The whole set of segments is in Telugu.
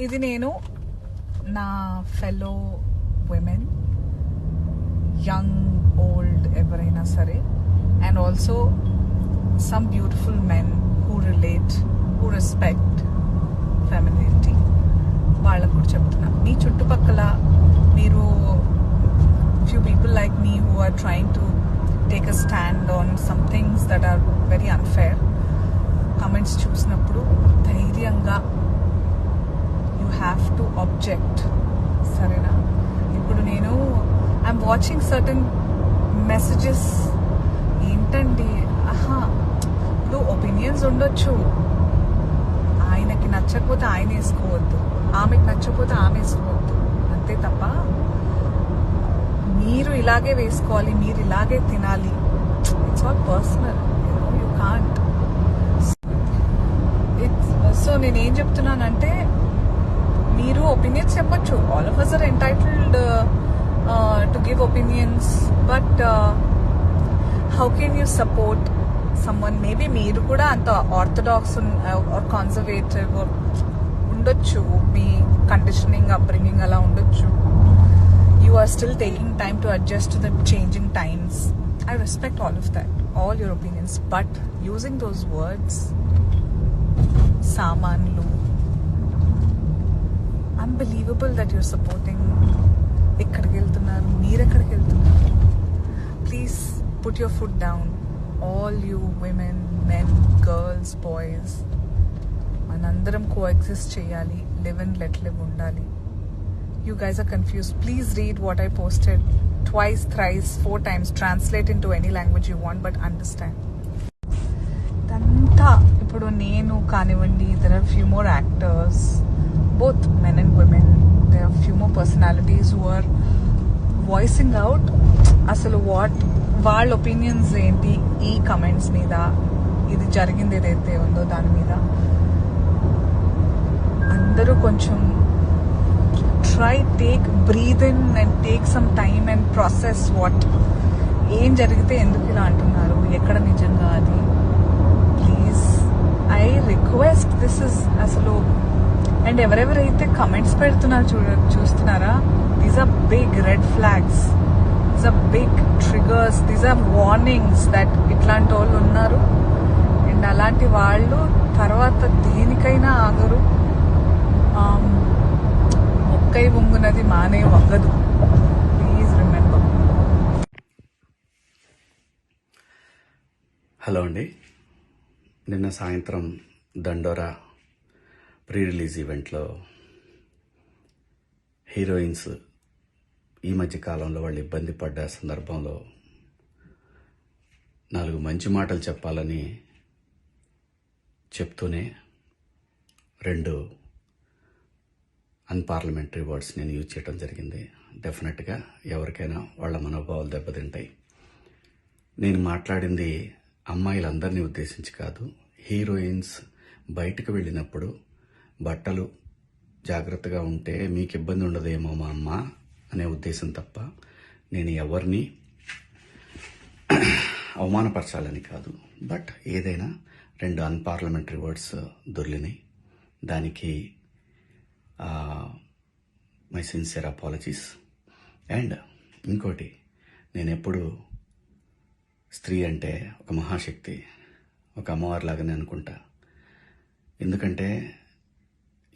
ఇది నేను నా ఫెలో విమెన్, యంగ్ ఓల్డ్ ఎవరైనా సరే, and also some beautiful men who relate, who respect femininity, వాళ్ళకు కూడా చెప్తున్నా. మీ చుట్టుపక్కల మీరు few people like me who are trying to take a stand on some things that are very unfair, comments చూసినప్పుడు ధైర్యంగా you have to object. సరేనా? ఇప్పుడు నేను ఐఎమ్ వాచింగ్ సర్టన్ మెసేజెస్. ఏంటండి, ఇప్పుడు ఒపీనియన్స్ ఉండొచ్చు, ఆయనకి నచ్చకపోతే ఆయన వేసుకోవద్దు, ఆమెకి నచ్చకపోతే ఆమె వేసుకోవద్దు, అంతే తప్ప మీరు ఇలాగే వేసుకోవాలి, మీరు ఇలాగే తినాలి, it's all personal, you can't. So నేనేం చెప్తున్నానంటే, మీరు ఒపీనియన్స్ చెప్పొచ్చు, all of us are entitled to give opinions, but how can you support someone? Maybe మీరు కూడా అంత ఆర్థడాక్స్ ఆర్ కన్జర్వేటివ్ ఉండొచ్చు, మీ కండిషనింగ్ అప్బ్రింగింగ్ అలా ఉండొచ్చు. You are still taking time to adjust to the changing times. I respect all of that, all your opinions, but using those words, samanlu, unbelievable that you're supporting. ekkadiki veltunnaru, meer ekkadiki veltunnaru. Please put your foot down, all you women, men, girls, boys. manandaram coexist cheyali, live and let live undali. You guys are confused. Please read what I posted twice, thrice, 4 times. Translate into any language you want, but understand. Danta ippudu nenu kanivandi, there are few more actors, both men and women. There are few more personalities who are voicing out asalu what వాళ్ళ ఒపీనియన్స్ ఏంటి ఈ కమెంట్స్ మీద, ఇది జరిగింది ఏదైతే ఉందో దాని మీద. అందరూ కొంచెం take, breathe in and take some time and process what ఏం జరిగితే ఎందుకు ఇలా అంటున్నారు, ఎక్కడ నిజంగా అది. Please I request, this is అసలు. అండ్ ఎవరెవరైతే కమెంట్స్ పెడుతున్నారు చూస్తున్నారా, these are big red flags, these are big triggers, these are warnings that ఇట్లాంటి వాళ్ళు ఉన్నారు. అండ్ అలాంటి వాళ్ళు తర్వాత దేనికైనా ఆగరు. మొక్కై వంగునది మానే వంగదు. Please remember. హలో అండి, నిన్న సాయంత్రం దండోరా ప్రీ రిలీజ్ ఈవెంట్లో హీరోయిన్స్ ఈ మధ్య కాలంలో వాళ్ళు ఇబ్బంది పడ్డ సందర్భంలో 4 మంచి మాటలు చెప్పాలని చెప్తూనే 2 అన్పార్లమెంటరీ వర్డ్స్ నేను యూజ్ చేయడం జరిగింది. డెఫినెట్గా ఎవరికైనా వాళ్ళ మనోభావాలు దెబ్బతింటాయి. నేను మాట్లాడింది అమ్మాయిలందరినీ ఉద్దేశించి కాదు. హీరోయిన్స్ బయటకు వెళ్ళినప్పుడు బట్టలు జాగ్రత్తగా ఉంటే మీకు ఇబ్బంది ఉండదేమో మా అమ్మ అనే ఉద్దేశం తప్ప నేను ఎవరిని అవమానపరచాలని కాదు. బట్ ఏదైనా 2 అన్పార్లమెంటరీ వర్డ్స్ దొర్లినాయి. దానికి మై సిన్సియర్ అపాలజీస్. అండ్ ఇంకోటి, నేను ఎప్పుడు స్త్రీ అంటే ఒక మహాశక్తి, ఒక అమ్మవారిలాగానే అనుకుంటా. ఎందుకంటే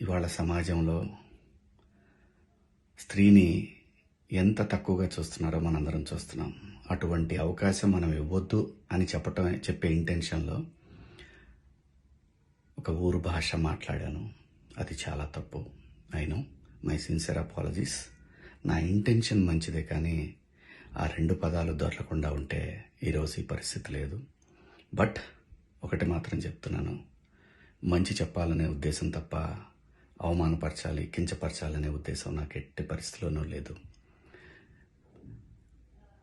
ఇవాళ సమాజంలో స్త్రీని ఎంత తక్కువగా చూస్తున్నారో మనందరం చూస్తున్నాం. అటువంటి అవకాశం మనం ఇవ్వద్దు అని చెప్పే ఇంటెన్షన్లో ఒక ఊరు భాష మాట్లాడాను. అది చాలా తప్పు. I know, my sincere apologies. నా ఇంటెన్షన్ మంచిదే, కానీ ఆ 2 పదాలు దొరకకుండా ఉంటే ఈరోజు ఈ పరిస్థితి లేదు. బట్ ఒకటి మాత్రం చెప్తున్నాను, మంచి చెప్పాలనే ఉద్దేశం తప్ప అవమానపరచాలి, కించపరచాలనే ఉద్దేశం నాకు ఎట్టి పరిస్థితిలోనూ లేదు.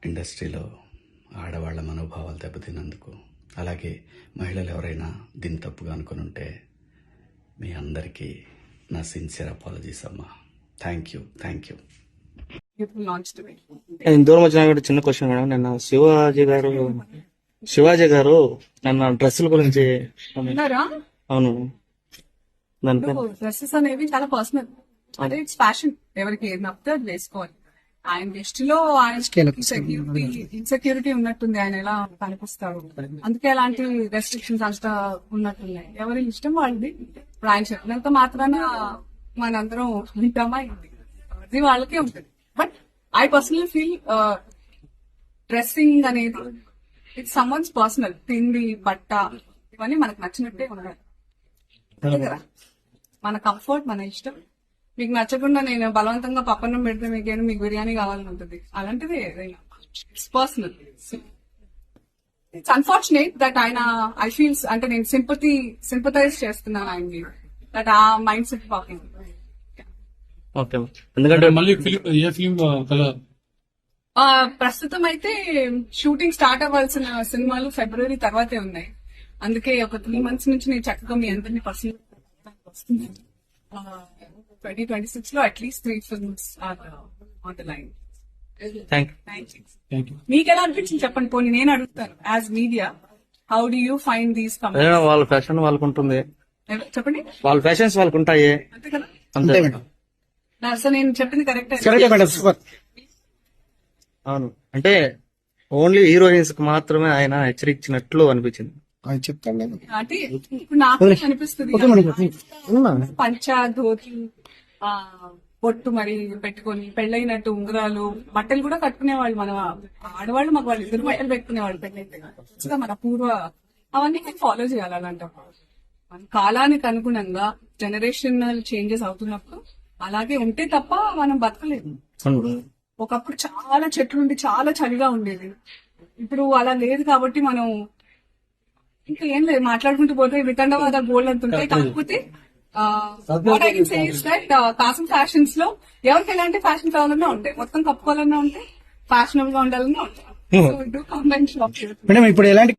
ఇండస్ట్రీలో ఆడవాళ్ల మనోభావాలు దెబ్బతిన్నందుకు, అలాగే మహిళలు ఎవరైనా దీన్ని తప్పుగా అనుకుని ఉంటే మీ అందరికీ నా సిన్సియర్ అపాలజీస్ అమ్మా. Thank you. దూరం వచ్చిన చిన్న క్వశ్చన్ మేడం. నిన్న శివాజీ గారు నన్ను డ్రెస్సుల గురించి, అవును దానిపైన డ్రెస్సెస్ అనేవి చాలా పర్సనల్, అంటే ఇట్స్ ఫ్యాషన్. ఎవరికి ఏది నప్పితే అది వేసుకోవాలి. ఆయన దృష్టిలో ఆయన ఇన్సెక్యూరిటీ ఉన్నట్టుంది, ఆయన ఎలా కనిపిస్తాడు, అందుకే అలాంటి రెస్ట్రిక్షన్స్ అంతా ఉన్నట్టున్నాయి. ఎవరి ఇష్టం వాళ్ళది. ఇప్పుడు ఆయన చెప్పినంత మాత్రాన మనందరం వింటామా, అది వాళ్ళకే ఉంటుంది. But I personally feel dressing అనేది ఇట్స్ సమ్వన్స్ పర్సనల్. తిండి, బట్ట ఇవన్నీ మనకు నచ్చినట్టే ఉండాలి. అంతే కదా, మన కంఫర్ట్, మన ఇష్టం. మీకు నచ్చకుండా నేను బలవంతంగా పప్పన్నం పెడితే మీకు బిర్యానీ కావాలని ఉంటుంది. అలాంటిది ఏదైనా it's personal. It's unfortunate that ఆయన ఐ ఫీల్స్ అంటే నేను సింపథైజ్ చేస్తున్నాను ఆయన్ని, దట్ ఆ మైండ్ సెట్ పాకింగ్. ఓకే. ఎందుకంటే మళ్ళీ ఏ ఫిలిం కలర్ ప్రస్తుతం అయితే షూటింగ్ స్టార్ట్ అవ్వాల్సిన సినిమాలు ఫిబ్రవరి తర్వాతే ఉన్నాయి. అందుకే ఒక 3 months నుంచి నేను చక్కగా మీ అందరినీ పర్సనల్ వస్తున్నాను. 2026 లో at least 3 films are on the line. Thank you. Thank you. మీకు ఎలా అనిపించింది చెప్పండి, పోనీ నేను అడుగుతాను. As media, how do you find these అదే వాళ్ళ ఫ్యాషన్ వాళ్ళకు ఉంటుంది, చెప్పండి. వాళ్ళ ఫ్యాషన్స్ వాళ్ళకు ఉంటాయి. అంతే కదా. అంతే. అసలు నేను చెప్పింది కరెక్ట్. అవును, అంటే ఓన్లీ హీరోయిన్స్ కి మాత్రమే ఆయన హెచ్చరించినట్లు అనిపించింది. అంటే ఇప్పుడు నాకు అనిపిస్తుంది పంచా ధోతి పొట్టు మరి పెట్టుకొని పెళ్ళైనట్టు ఉంగరాలు బట్టలు కూడా కట్టుకునేవాళ్ళు. మన ఆడవాళ్ళు మగ వాళ్ళు ఇద్దరు బట్టలు పెట్టుకునేవాళ్ళు పెళ్ళైతే. మన పూర్వ అవన్నీ ఫాలో చేయాలి. అలాంటప్పుడు మన కాలానికి అనుగుణంగా జనరేషనల్ చేంజెస్ అవుతున్నప్పుడు అలాగే ఉంటే తప్ప మనం బతకలేదు. ఒకప్పుడు చాలా చెట్లు ఉండి చాలా చలిగా ఉండేది, ఇప్పుడు అలా లేదు. కాబట్టి మనం ఇంకా ఏం లేదు, మాట్లాడుకుంటూ పోతే వితండవాద గోల్డ్ అంత ఉంటాయి. కాకపోతే కాసం ఫ్యాషన్స్ లో ఎవరికి ఎలాంటి ఫ్యాషన్ కావాలన్నా ఉంటాయి, మొత్తం కప్పుకోవాలన్నా ఉంటాయి, ఫ్యాషనబుల్ గా ఉండాలన్నా ఉంటాయి. So do comment shop. Madam ఇప్పుడు ఎలాంటి